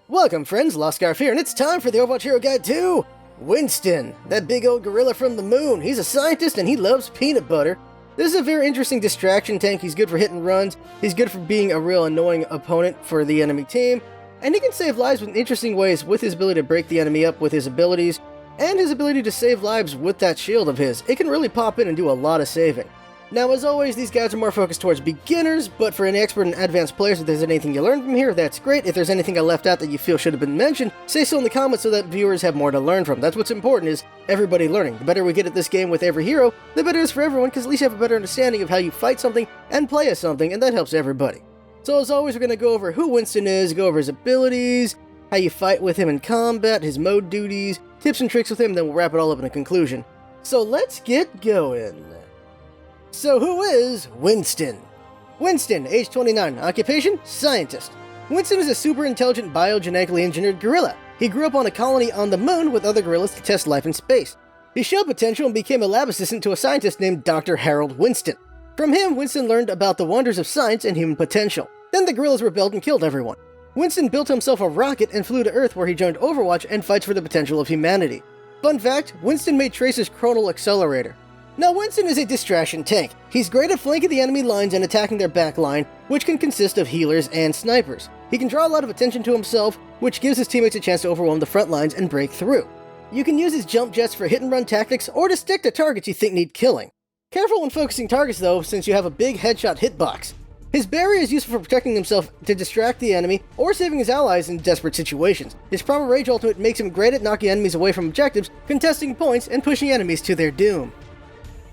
Welcome friends, LostScarf here, and it's time for the Overwatch Hero Guide to Winston, that big old gorilla from the moon. He's a scientist and he loves peanut butter. This is a very interesting distraction tank. He's good for hit and runs, he's good for being a real annoying opponent for the enemy team, and he can save lives in interesting ways with his ability to break the enemy up with his abilities, and his ability to save lives with that shield of his. It can really pop in and do a lot of saving. Now, as always, these guides are more focused towards beginners, but for any expert and advanced players, if there's anything you learned from here, that's great. If there's anything I left out that you feel should have been mentioned, say so in the comments so that viewers have more to learn from. That's what's important, is everybody learning. The better we get at this game with every hero, the better it is for everyone, because at least you have a better understanding of how you fight something and play as something, and that helps everybody. So as always, we're going to go over who Winston is, go over his abilities, how you fight with him in combat, his mode duties, tips and tricks with him, then we'll wrap it all up in a conclusion. So let's get going. So who is Winston? Winston, age 29, occupation, scientist. Winston is a super intelligent biogenetically engineered gorilla. He grew up on a colony on the moon with other gorillas to test life in space. He showed potential and became a lab assistant to a scientist named Dr. Harold Winston. From him, Winston learned about the wonders of science and human potential. Then the gorillas rebelled and killed everyone. Winston built himself a rocket and flew to Earth, where he joined Overwatch and fights for the potential of humanity. Fun fact, Winston made Trace's chronal accelerator. Now, Winston is a distraction tank. He's great at flanking the enemy lines and attacking their back line, which can consist of healers and snipers. He can draw a lot of attention to himself, which gives his teammates a chance to overwhelm the front lines and break through. You can use his jump jets for hit-and-run tactics or to stick to targets you think need killing. Careful when focusing targets though, since you have a big headshot hitbox. His barrier is useful for protecting himself to distract the enemy or saving his allies in desperate situations. His primal rage ultimate makes him great at knocking enemies away from objectives, contesting points, and pushing enemies to their doom.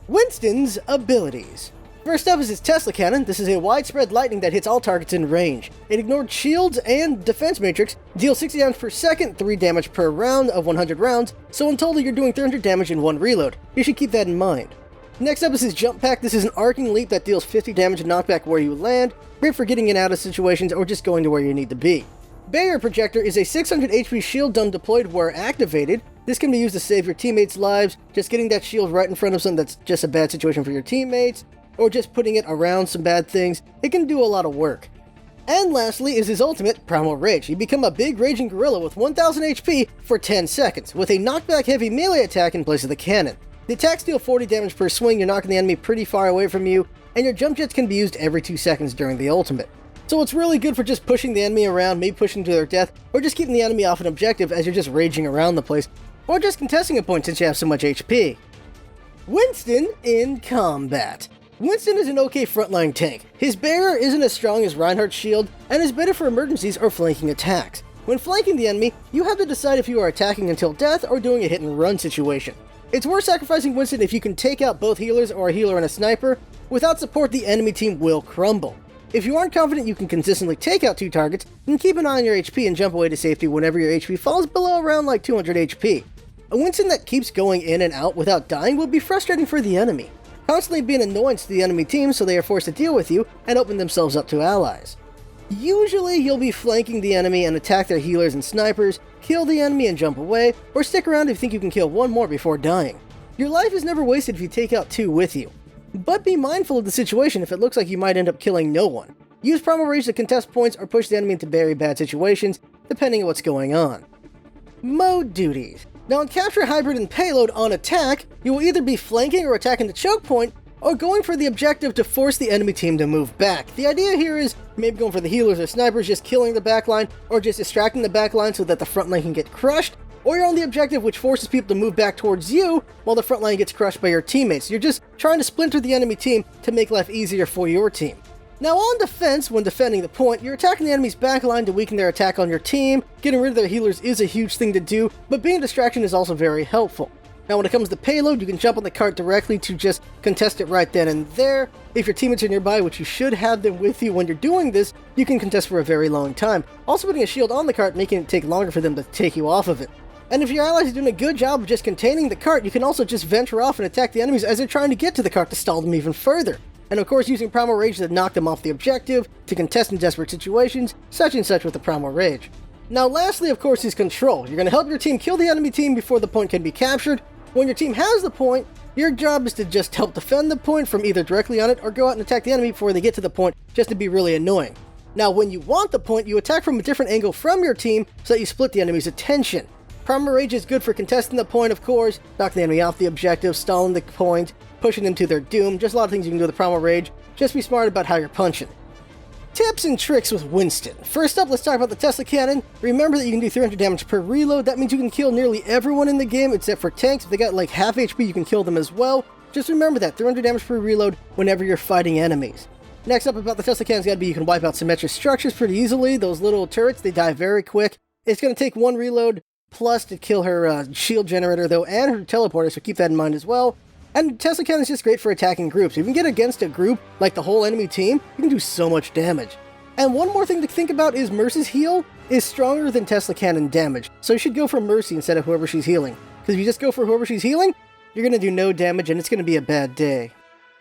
Winston's abilities. First up is his Tesla cannon. This is a widespread lightning that hits all targets in range. It ignored shields and defense matrix, deals 60 damage per second, 3 damage per round of 100 rounds, so in total you're doing 300 damage in one reload. You should keep that in mind. Next up is his jump pack. This is an arcing leap that deals 50 damage and knockback where you land, great for getting in and out of situations or just going to where you need to be. Barrier projector is a 600 HP shield dome deployed where activated. This can be used to save your teammates' lives, just getting that shield right in front of something that's just a bad situation for your teammates, or just putting it around some bad things. It can do a lot of work. And lastly is his ultimate, Primal Rage. You become a big raging gorilla with 1000 HP for 10 seconds, with a knockback heavy melee attack in place of the cannon. The attacks deal 40 damage per swing, you're knocking the enemy pretty far away from you, and your jump jets can be used every 2 seconds during the ultimate. So it's really good for just pushing the enemy around, maybe pushing to their death, or just keeping the enemy off an objective as you're just raging around the place, or just contesting a point since you have so much HP. Winston in combat. Winston is an okay frontline tank. His barrier isn't as strong as Reinhardt's shield, and is better for emergencies or flanking attacks. When flanking the enemy, you have to decide if you are attacking until death or doing a hit and run situation. It's worth sacrificing Winston if you can take out both healers or a healer and a sniper. Without support, the enemy team will crumble. If you aren't confident you can consistently take out 2 targets, then keep an eye on your HP and jump away to safety whenever your HP falls below around like 200 HP. A Winston that keeps going in and out without dying will be frustrating for the enemy, constantly being an annoyance to the enemy team, so they are forced to deal with you and open themselves up to allies. Usually you'll be flanking the enemy and attack their healers and snipers, kill the enemy and jump away, or stick around if you think you can kill one more before dying. Your life is never wasted if you take out 2 with you. But be mindful of the situation if it looks like you might end up killing no one. Use Primal Rage to contest points or push the enemy into very bad situations, depending on what's going on. Mode duties. Now in Capture, Hybrid, and Payload on attack, you will either be flanking or attacking the choke point, or going for the objective to force the enemy team to move back. The idea here is maybe going for the healers or snipers, just killing the backline, or just distracting the backline so that the front line can get crushed, or you're on the objective which forces people to move back towards you while the front line gets crushed by your teammates. You're just trying to splinter the enemy team to make life easier for your team. Now on defense, when defending the point, you're attacking the enemy's backline to weaken their attack on your team. Getting rid of their healers is a huge thing to do, but being a distraction is also very helpful. Now when it comes to payload, you can jump on the cart directly to just contest it right then and there. If your teammates are nearby, which you should have them with you when you're doing this, you can contest for a very long time. Also putting a shield on the cart, making it take longer for them to take you off of it. And if your allies are doing a good job of just containing the cart, you can also just venture off and attack the enemies as they're trying to get to the cart to stall them even further. And of course using Primal Rage to knock them off the objective, to contest in desperate situations, such and such with the Primal Rage. Now lastly, of course, is control. You're going to help your team kill the enemy team before the point can be captured. When your team has the point, your job is to just help defend the point from either directly on it or go out and attack the enemy before they get to the point, just to be really annoying. Now, when you want the point, you attack from a different angle from your team so that you split the enemy's attention. Primal Rage is good for contesting the point, of course, knocking the enemy off the objective, stalling the point, pushing them to their doom. Just a lot of things you can do with the Primal Rage. Just be smart about how you're punching. Tips and tricks with Winston. First up, let's talk about the Tesla Cannon. Remember that you can do 300 damage per reload. That means you can kill nearly everyone in the game except for tanks. If they got like half HP, you can kill them as well. Just remember that, 300 damage per reload whenever you're fighting enemies. Next up about the Tesla Cannon's gotta be you can wipe out symmetric structures pretty easily. Those little turrets, they die very quick. It's gonna take one reload plus to kill her shield generator though, and her teleporter, so keep that in mind as well. And Tesla Cannon is just great for attacking groups. If you can get against a group, like the whole enemy team, you can do so much damage. And one more thing to think about is Mercy's heal is stronger than Tesla Cannon damage. So you should go for Mercy instead of whoever she's healing. Because if you just go for whoever she's healing, you're going to do no damage and it's going to be a bad day.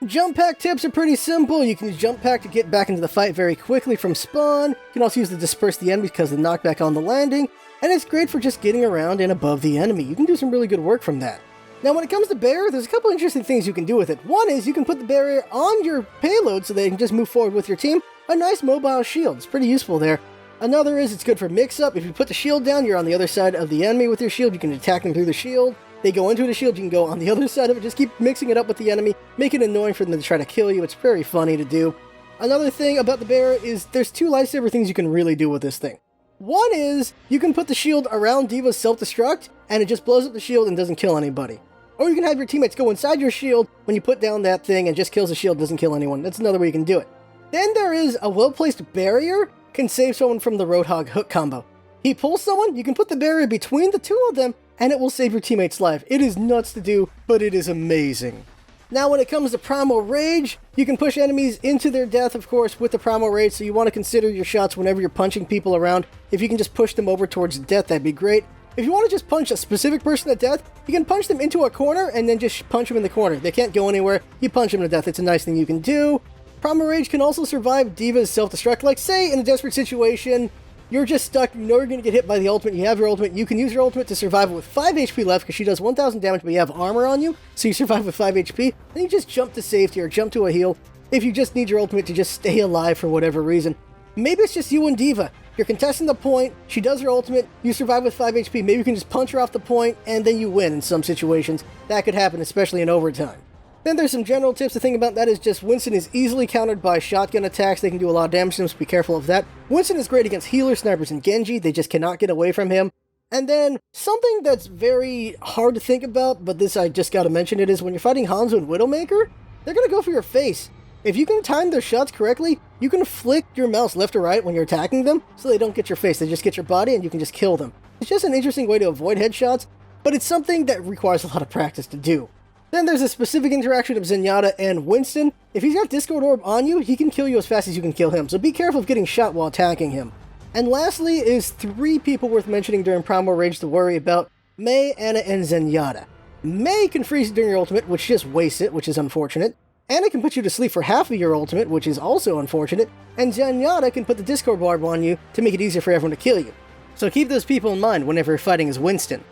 Jump pack tips are pretty simple. You can use jump pack to get back into the fight very quickly from spawn. You can also use it to disperse the enemies because of the knockback on the landing. And it's great for just getting around and above the enemy. You can do some really good work from that. Now, when it comes to barrier, there's a couple interesting things you can do with it. One is you can put the barrier on your payload so they can just move forward with your team. A nice mobile shield. It's pretty useful there. Another is it's good for mix-up. If you put the shield down, you're on the other side of the enemy with your shield. You can attack them through the shield. They go into the shield, you can go on the other side of it. Just keep mixing it up with the enemy. Make it annoying for them to try to kill you. It's very funny to do. Another thing about the barrier is there's two lifesaver things you can really do with this thing. One is you can put the shield around D.Va's self-destruct, and it just blows up the shield and doesn't kill anybody. Or you can have your teammates go inside your shield when you put down that thing and just kills the shield, doesn't kill anyone. That's another way you can do it. Then there is a well-placed barrier can save someone from the Roadhog hook combo. He pulls someone, you can put the barrier between the two of them, and it will save your teammate's life. It is nuts to do, but it is amazing. Now when it comes to Primal Rage, you can push enemies into their death, of course, with the Primal Rage, so you want to consider your shots whenever you're punching people around. If you can just push them over towards death, that'd be great. If you want to just punch a specific person to death, you can punch them into a corner and then just punch them in the corner. They can't go anywhere. You punch them to death. It's a nice thing you can do. Primal Rage can also survive D.Va's self-destruct. Like, say, in a desperate situation, you're just stuck, you know you're going to get hit by the ultimate, you have your ultimate, you can use your ultimate to survive with 5 HP left, because she does 1000 damage, but you have armor on you, so you survive with 5 HP, then you just jump to safety or jump to a heal, if you just need your ultimate to just stay alive for whatever reason. Maybe it's just you and D.Va. You're contesting the point, she does her ultimate, you survive with 5 HP, maybe you can just punch her off the point, and then you win in some situations. That could happen, especially in overtime. Then there's some general tips to think about. That is just Winston is easily countered by shotgun attacks. They can do a lot of damage to him, so be careful of that. Winston is great against healers, snipers, and Genji. They just cannot get away from him. And then something that's very hard to think about, but this I just gotta mention it, is when you're fighting Hanzo and Widowmaker, they're gonna go for your face. If you can time their shots correctly, you can flick your mouse left or right when you're attacking them, so they don't get your face. They just get your body and you can just kill them. It's just an interesting way to avoid headshots, but it's something that requires a lot of practice to do. Then there's a specific interaction of Zenyatta and Winston. If he's got Discord Orb on you, he can kill you as fast as you can kill him, so be careful of getting shot while attacking him. And lastly is 3 people worth mentioning during Primal Rage to worry about: Mei, Ana, and Zenyatta. Mei can freeze during your ultimate, which just wastes it, which is unfortunate. Ana can put you to sleep for half of your ultimate, which is also unfortunate. And Zenyatta can put the Discord Orb on you to make it easier for everyone to kill you. So keep those people in mind whenever you're fighting as Winston.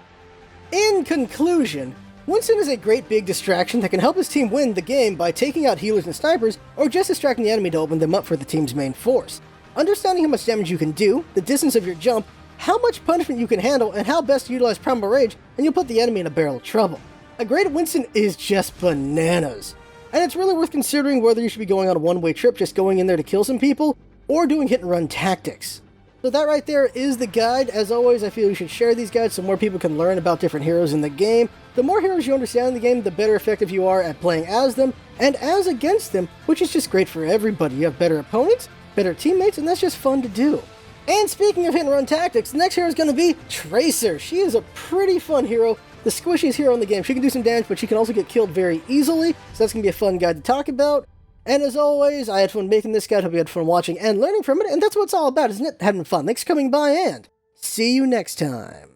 In conclusion, Winston is a great big distraction that can help his team win the game by taking out healers and snipers, or just distracting the enemy to open them up for the team's main force. Understanding how much damage you can do, the distance of your jump, how much punishment you can handle, and how best to utilize Primal Rage, and you'll put the enemy in a barrel of trouble. A great Winston is just bananas. And it's really worth considering whether you should be going on a one-way trip, just going in there to kill some people, or doing hit-and-run tactics. So that right there is the guide. As always, I feel you should share these guides so more people can learn about different heroes in the game. The more heroes you understand in the game, the better effective you are at playing as them, and as against them, which is just great for everybody. You have better opponents, better teammates, and that's just fun to do. And speaking of hit-and-run tactics, the next hero is going to be Tracer. She is a pretty fun hero, the squishiest hero in the game. She can do some damage, but she can also get killed very easily, so that's going to be a fun guide to talk about. And as always, I had fun making this guide. Hope you had fun watching and learning from it, and that's what it's all about, isn't it? Having fun. Thanks for coming by, and see you next time.